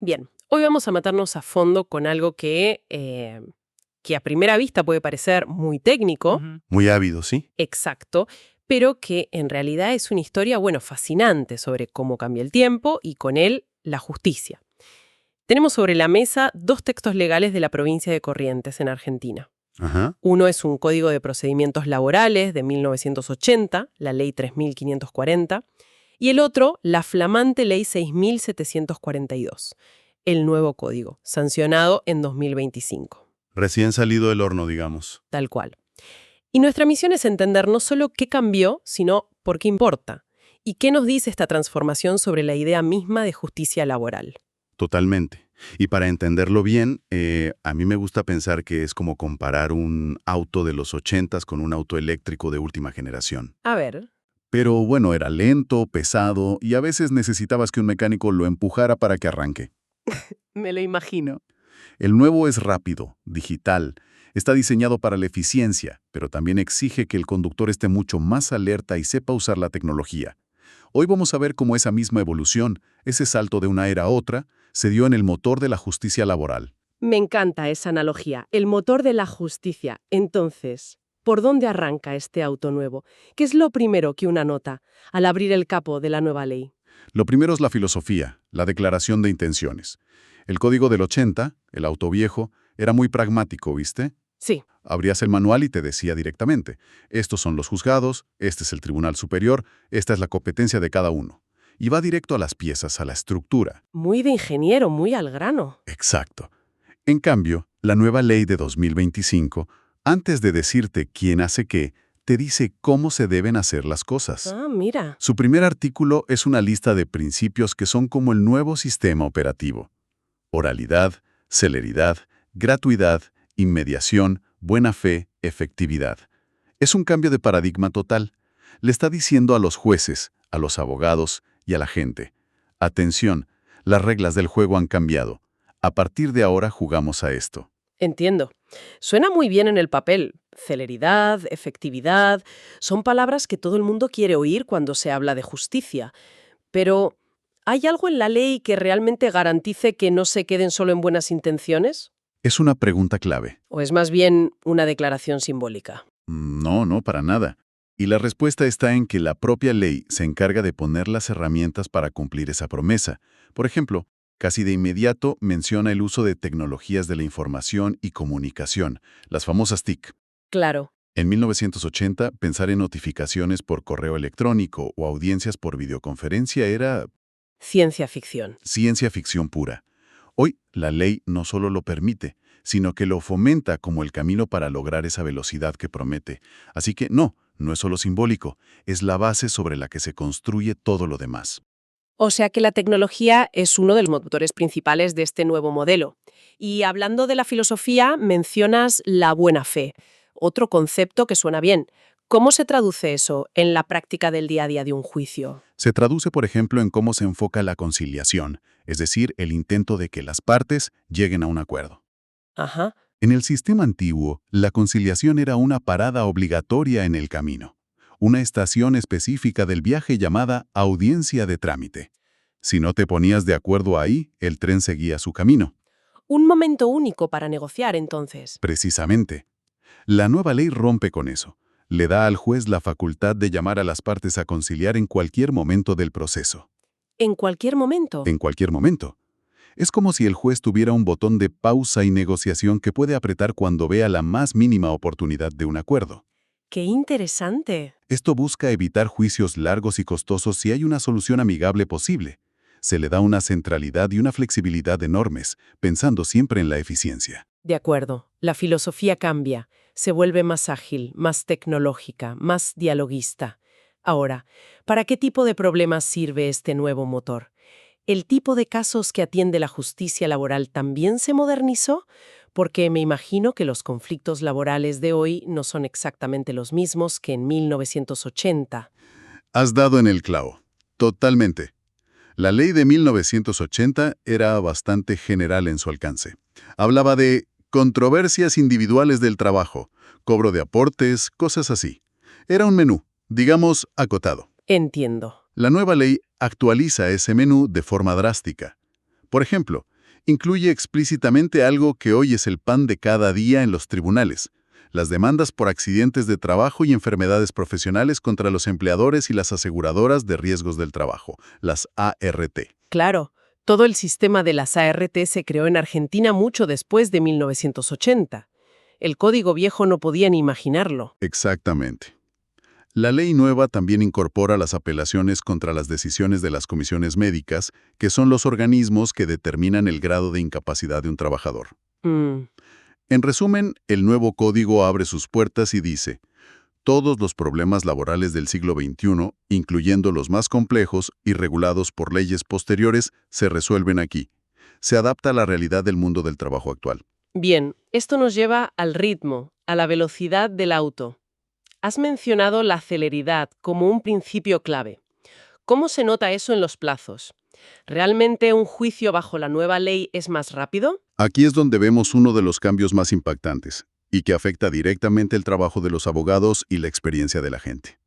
Bien, hoy vamos a meternos a fondo con algo que a primera vista puede parecer muy técnico, Muy ávido, ¿sí? exacto, pero que en realidad es una historia, bueno, fascinante sobre cómo cambia el tiempo y con él la justicia. Tenemos sobre la mesa dos textos legales de la provincia de Corrientes, en Argentina. Ajá. Uno es un Código de Procedimientos Laborales de 1980, la Ley 3540, y el otro, la flamante Ley 6742, el nuevo código, sancionado en 2025. Recién salido del horno, digamos. Tal cual. Y nuestra misión es entender no solo qué cambió, sino por qué importa, y qué nos dice esta transformación sobre la idea misma de justicia laboral. Totalmente. Y para entenderlo bien, a mí me gusta pensar que es como comparar un auto de los 80s con un auto eléctrico de última generación. A ver, Pero bueno, era lento, pesado y a veces necesitabas que un mecánico lo empujara para que arranque. me lo imagino. El nuevo es rápido, digital, está diseñado para la eficiencia, pero también exige que el conductor esté mucho más alerta y sepa usar la tecnología. Hoy vamos a ver cómo esa misma evolución, ese salto de una era a otra, se dio en el motor de la justicia laboral. Me encanta esa analogía, el motor de la justicia. Entonces, ¿por dónde arranca este auto nuevo? ¿Qué es lo primero que una nota al abrir el capó de la nueva ley? Lo primero es la filosofía, la declaración de intenciones. El código del 80, el auto viejo, era muy pragmático, ¿viste? Sí, Abrías el manual y te decía directamente, estos son los juzgados, este es el tribunal superior, esta es la competencia de cada uno. Y va directo a las piezas, a la estructura. muy de ingeniero, muy al grano. Exacto. En cambio, la nueva ley de 2025, antes de decirte quién hace qué, te dice cómo se deben hacer las cosas. Ah, mira. Su primer artículo es una lista de principios que son como el nuevo sistema operativo. Oralidad, celeridad, gratuidad, inmediación, buena fe, efectividad. Es un cambio de paradigma total. Le está diciendo a los jueces, a los abogados y a la gente: atención, las reglas del juego han cambiado. A partir de ahora jugamos a esto. Entiendo. Suena muy bien en el papel. Celeridad, efectividad, son palabras que todo el mundo quiere oír cuando se habla de justicia. Pero, ¿hay algo en la ley que realmente garantice que no se queden solo en buenas intenciones? Es una pregunta clave. ¿O es más bien una declaración simbólica? No, no, para nada. Y la respuesta está en que la propia ley se encarga de poner las herramientas para cumplir esa promesa. Por ejemplo, casi de inmediato menciona el uso de tecnologías de la información y comunicación, las famosas TIC. Claro, En 1980, pensar en notificaciones por correo electrónico o audiencias por videoconferencia era ciencia ficción. ciencia ficción pura. Hoy, la ley no solo lo permite, sino que lo fomenta como el camino para lograr esa velocidad que promete. Así que no es solo simbólico, es la base sobre la que se construye todo lo demás. O sea que la tecnología es uno de los motores principales de este nuevo modelo. Y hablando de la filosofía, mencionas la buena fe, otro concepto que suena bien. ¿Cómo se traduce eso en la práctica del día a día de un juicio? Se traduce, por ejemplo, en cómo se enfoca la conciliación, es decir, el intento de que las partes lleguen a un acuerdo. Ajá. En el sistema antiguo, la conciliación era una parada obligatoria en el camino, una estación específica del viaje llamada audiencia de trámite. Si no te ponías de acuerdo ahí, el tren seguía su camino. Un momento único para negociar, entonces. Precisamente. La nueva ley rompe con eso. Le da al juez la facultad de llamar a las partes a conciliar en cualquier momento del proceso. ¿En cualquier momento? En cualquier momento. Es como si el juez tuviera un botón de pausa y negociación que puede apretar cuando vea la más mínima oportunidad de un acuerdo. ¡Qué interesante! Esto busca evitar juicios largos y costosos si hay una solución amigable posible. Se le da una centralidad y una flexibilidad enormes, pensando siempre en la eficiencia. De acuerdo, la filosofía cambia, se vuelve más ágil, más tecnológica, más dialoguista. Ahora, ¿para qué tipo de problemas sirve este nuevo motor? ¿El tipo de casos que atiende la justicia laboral también se modernizó? Porque me imagino que los conflictos laborales de hoy no son exactamente los mismos que en 1980. Has dado en el clavo. Totalmente. La ley de 1980 era bastante general en su alcance. Hablaba de controversias individuales del trabajo, cobro de aportes, cosas así. Era un menú, digamos, acotado. Entiendo. La nueva ley actualiza ese menú de forma drástica. Por ejemplo, Incluye explícitamente algo que hoy es el pan de cada día en los tribunales: las demandas por accidentes de trabajo y enfermedades profesionales contra los empleadores y las aseguradoras de riesgos del trabajo, las ART. Claro, todo el sistema de las ART se creó en Argentina mucho después de 1980. El código viejo no podía ni imaginarlo. Exactamente. La ley nueva también incorpora las apelaciones contra las decisiones de las comisiones médicas, que son los organismos que determinan el grado de incapacidad de un trabajador. Mm, En resumen, el nuevo código abre sus puertas y dice: todos los problemas laborales del siglo XXI, incluyendo los más complejos y regulados por leyes posteriores, se resuelven aquí. Se adapta a la realidad del mundo del trabajo actual. Bien, esto nos lleva al ritmo, a la velocidad del auto. Has mencionado la celeridad como un principio clave. ¿Cómo se nota eso en los plazos? ¿Realmente un juicio bajo la nueva ley es más rápido? Aquí es donde vemos uno de los cambios más impactantes, y que afecta directamente el trabajo de los abogados y la experiencia de la gente.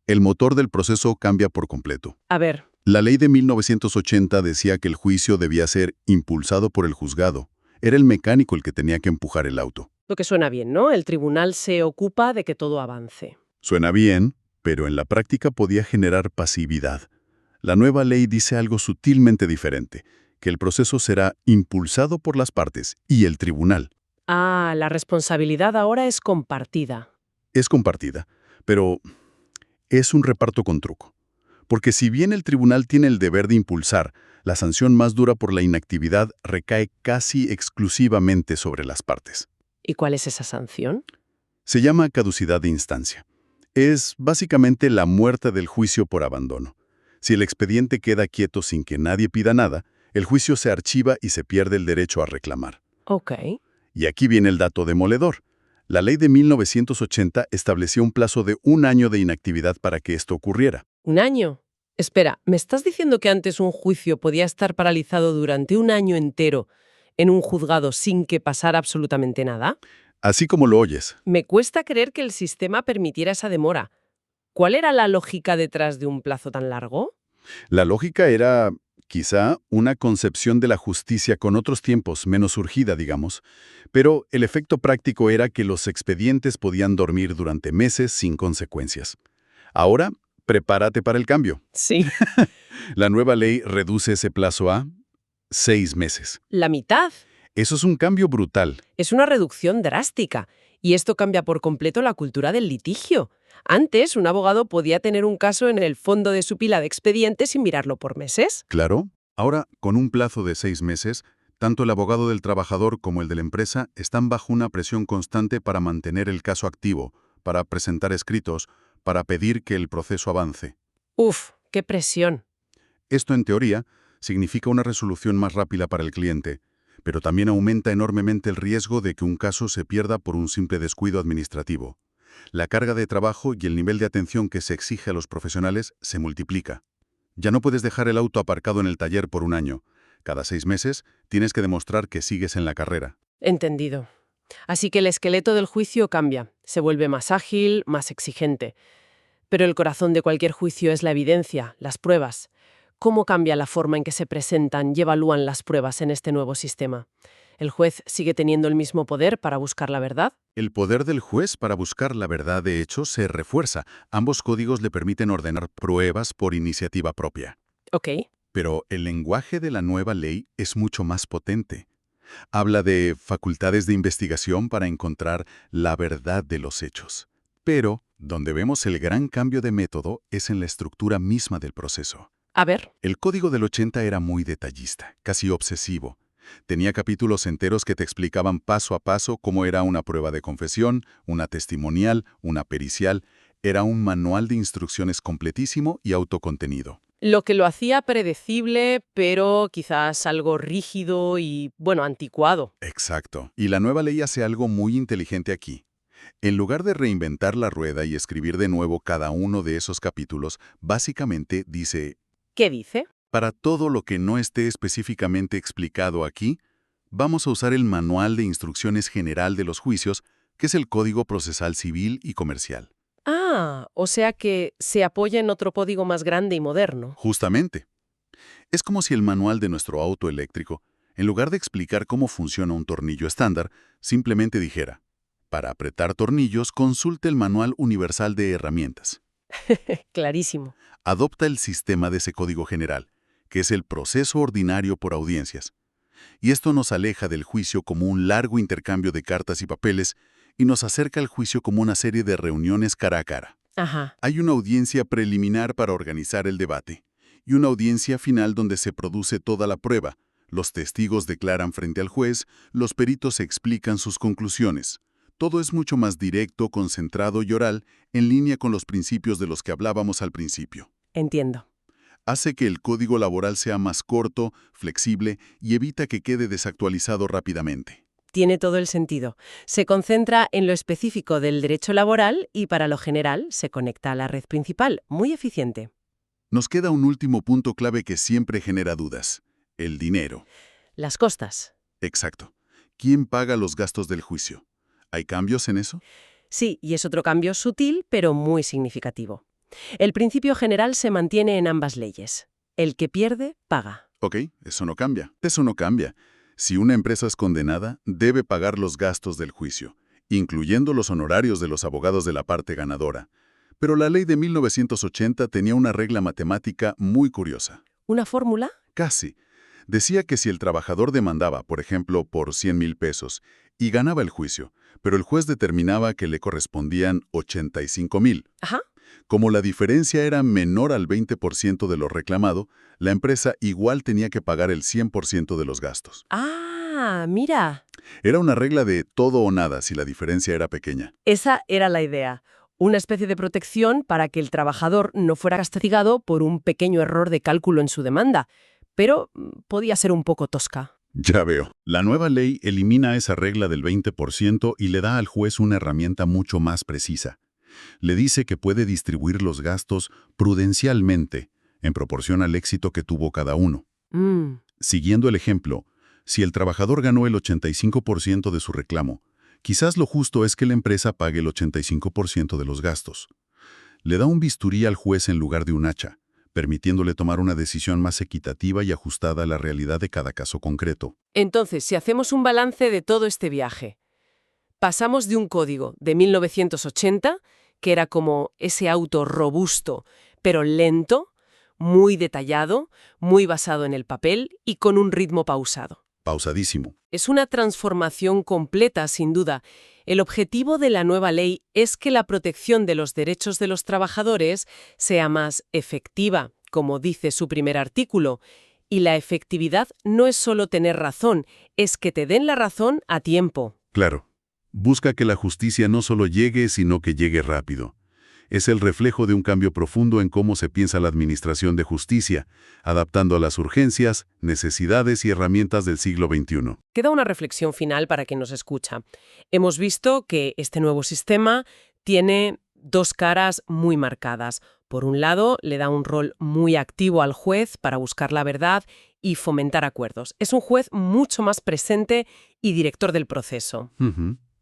El motor del proceso cambia por completo. A ver, La ley de 1980 decía que el juicio debía ser impulsado por el juzgado. Era el mecánico el que tenía que empujar el auto. lo que suena bien, ¿no? El tribunal se ocupa de que todo avance. Suena bien, pero en la práctica podía generar pasividad. La nueva ley dice algo sutilmente diferente: que el proceso será impulsado por las partes y el tribunal. Ah, la responsabilidad ahora es compartida. Es compartida, pero es un reparto con truco. Porque si bien el tribunal tiene el deber de impulsar, la sanción más dura por la inactividad recae casi exclusivamente sobre las partes. ¿Y cuál es esa sanción? Se llama caducidad de instancia. Es básicamente la muerte del juicio por abandono. Si el expediente queda quieto sin que nadie pida nada, el juicio se archiva y se pierde el derecho a reclamar. Ok. Y aquí viene el dato demoledor. La ley de 1980 estableció un plazo de 1 año de inactividad para que esto ocurriera. ¿Un año? Espera, ¿me estás diciendo que antes un juicio podía estar paralizado durante un año entero en un juzgado sin que pasara absolutamente nada? Así como lo oyes. Me cuesta creer que el sistema permitiera esa demora. ¿Cuál era la lógica detrás de un plazo tan largo? La lógica era, quizá, una concepción de la justicia con otros tiempos, menos urgida, digamos, pero el efecto práctico era que los expedientes podían dormir durante meses sin consecuencias. Ahora, prepárate para el cambio. Sí. La nueva ley reduce ese plazo a 6 meses. La mitad. Eso es un cambio brutal. Es una reducción drástica. Y esto cambia por completo la cultura del litigio. Antes, un abogado podía tener un caso en el fondo de su pila de expedientes y mirarlo por meses. Claro. Ahora, con un plazo de 6 meses, tanto el abogado del trabajador como el de la empresa están bajo una presión constante para mantener el caso activo, para presentar escritos, para pedir que el proceso avance. Uf, qué presión. Esto, en teoría, significa una resolución más rápida para el cliente, pero también aumenta enormemente el riesgo de que un caso se pierda por un simple descuido administrativo. La carga de trabajo y el nivel de atención que se exige a los profesionales se multiplica. Ya no puedes dejar el auto aparcado en el taller por 1 año. Cada 6 meses tienes que demostrar que sigues en la carrera. Entendido. Así que el esqueleto del juicio cambia. Se vuelve más ágil, más exigente. Pero el corazón de cualquier juicio es la evidencia, las pruebas. ¿Cómo cambia la forma en que se presentan y evalúan las pruebas en este nuevo sistema? ¿El juez sigue teniendo el mismo poder para buscar la verdad? El poder del juez para buscar la verdad de hecho se refuerza. Ambos códigos le permiten ordenar pruebas por iniciativa propia. Ok. Pero el lenguaje de la nueva ley es mucho más potente. Habla de facultades de investigación para encontrar la verdad de los hechos. Pero, donde vemos el gran cambio de método es en la estructura misma del proceso. A ver. El código del 80 era muy detallista, casi obsesivo. Tenía capítulos enteros que te explicaban paso a paso cómo era una prueba de confesión, una testimonial, una pericial. Era un manual de instrucciones completísimo y autocontenido. Lo que lo hacía predecible, pero quizás algo rígido y, bueno, anticuado. Exacto. Y la nueva ley hace algo muy inteligente aquí. En lugar de reinventar la rueda y escribir de nuevo cada uno de esos capítulos, básicamente dice: ¿Qué dice? para todo lo que no esté específicamente explicado aquí, vamos a usar el Manual de Instrucciones General de los Juicios, que es el Código Procesal Civil y Comercial. Ah, o sea que se apoya en otro código más grande y moderno. Justamente. Es como si el manual de nuestro auto eléctrico, En lugar de explicar cómo funciona un tornillo estándar, simplemente dijera, para apretar tornillos, consulte el Manual Universal de Herramientas. Clarísimo. Adopta el sistema de ese código general, que es el proceso ordinario por audiencias. Y esto nos aleja del juicio como un largo intercambio de cartas y papeles y nos acerca al juicio como una serie de reuniones cara a cara. Ajá. Hay una audiencia preliminar para organizar el debate y una audiencia final donde se produce toda la prueba. Los testigos declaran frente al juez, los peritos explican sus conclusiones. Todo es mucho más directo, concentrado y oral, en línea con los principios de los que hablábamos al principio. Entiendo. Hace que el código laboral sea más corto, flexible y evita que quede desactualizado rápidamente. Tiene todo el sentido. Se concentra en lo específico del derecho laboral y para lo general se conecta a la red principal. Muy eficiente. Nos queda un último punto clave que siempre genera dudas: el dinero. Las costas. Exacto. ¿Quién paga los gastos del juicio? ¿Hay cambios en eso? Sí, y es otro cambio sutil, pero muy significativo. El principio general se mantiene en ambas leyes. El que pierde, paga. Ok, eso no cambia. Eso no cambia. Si una empresa es condenada, debe pagar los gastos del juicio, incluyendo los honorarios de los abogados de la parte ganadora. Pero la ley de 1980 tenía una regla matemática muy curiosa. ¿Una fórmula? Casi. Decía que si el trabajador demandaba, por ejemplo, por 100,000 pesos, y ganaba el juicio, pero el juez determinaba que le correspondían 85,000. Ajá. Como la diferencia era menor al 20% de lo reclamado, la empresa igual tenía que pagar el 100% de los gastos. Ah, mira. Era una regla de todo o nada si la diferencia era pequeña. Esa era la idea. Una especie de protección para que el trabajador no fuera castigado por un pequeño error de cálculo en su demanda. Pero podía ser un poco tosca. Ya veo. La nueva ley elimina esa regla del 20% y le da al juez una herramienta mucho más precisa. Le dice que puede distribuir los gastos prudencialmente, en proporción al éxito que tuvo cada uno. Siguiendo el ejemplo, si el trabajador ganó el 85% de su reclamo, quizás lo justo es que la empresa pague el 85% de los gastos. Le da un bisturí al juez en lugar de un hacha, permitiéndole tomar una decisión más equitativa y ajustada a la realidad de cada caso concreto. Entonces, si hacemos un balance de todo este viaje, pasamos de un código de 1980, que era como ese auto robusto, pero lento, muy detallado, muy basado en el papel y con un ritmo pausado. Pausadísimo. Es una transformación completa, sin duda. El objetivo de la nueva ley es que la protección de los derechos de los trabajadores sea más efectiva, como dice su primer artículo. Y la efectividad no es solo tener razón, es que te den la razón a tiempo. Claro. Busca que la justicia no solo llegue, sino que llegue rápido. Es el reflejo de un cambio profundo en cómo se piensa la administración de justicia, adaptando a las urgencias, necesidades y herramientas del siglo XXI. Queda una reflexión final para quien nos escucha. Hemos visto que este nuevo sistema tiene dos caras muy marcadas. Por un lado, le da un rol muy activo al juez para buscar la verdad y fomentar acuerdos. Es un juez mucho más presente y director del proceso.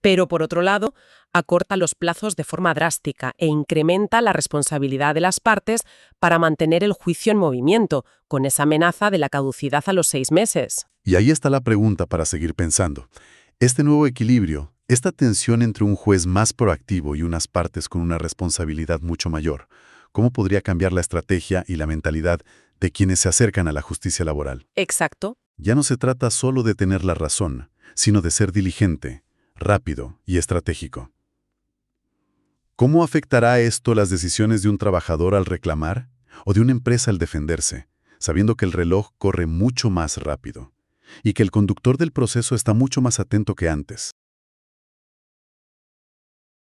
Pero, por otro lado, acorta los plazos de forma drástica e incrementa la responsabilidad de las partes para mantener el juicio en movimiento, con esa amenaza de la caducidad a los 6 meses. Y ahí está la pregunta para seguir pensando. Este nuevo equilibrio, esta tensión entre un juez más proactivo y unas partes con una responsabilidad mucho mayor, ¿cómo podría cambiar la estrategia y la mentalidad de quienes se acercan a la justicia laboral? Exacto. Ya no se trata solo de tener la razón, sino de ser diligente, rápido y estratégico. ¿Cómo afectará esto las decisiones de un trabajador al reclamar o de una empresa al defenderse, sabiendo que el reloj corre mucho más rápido y que el conductor del proceso está mucho más atento que antes?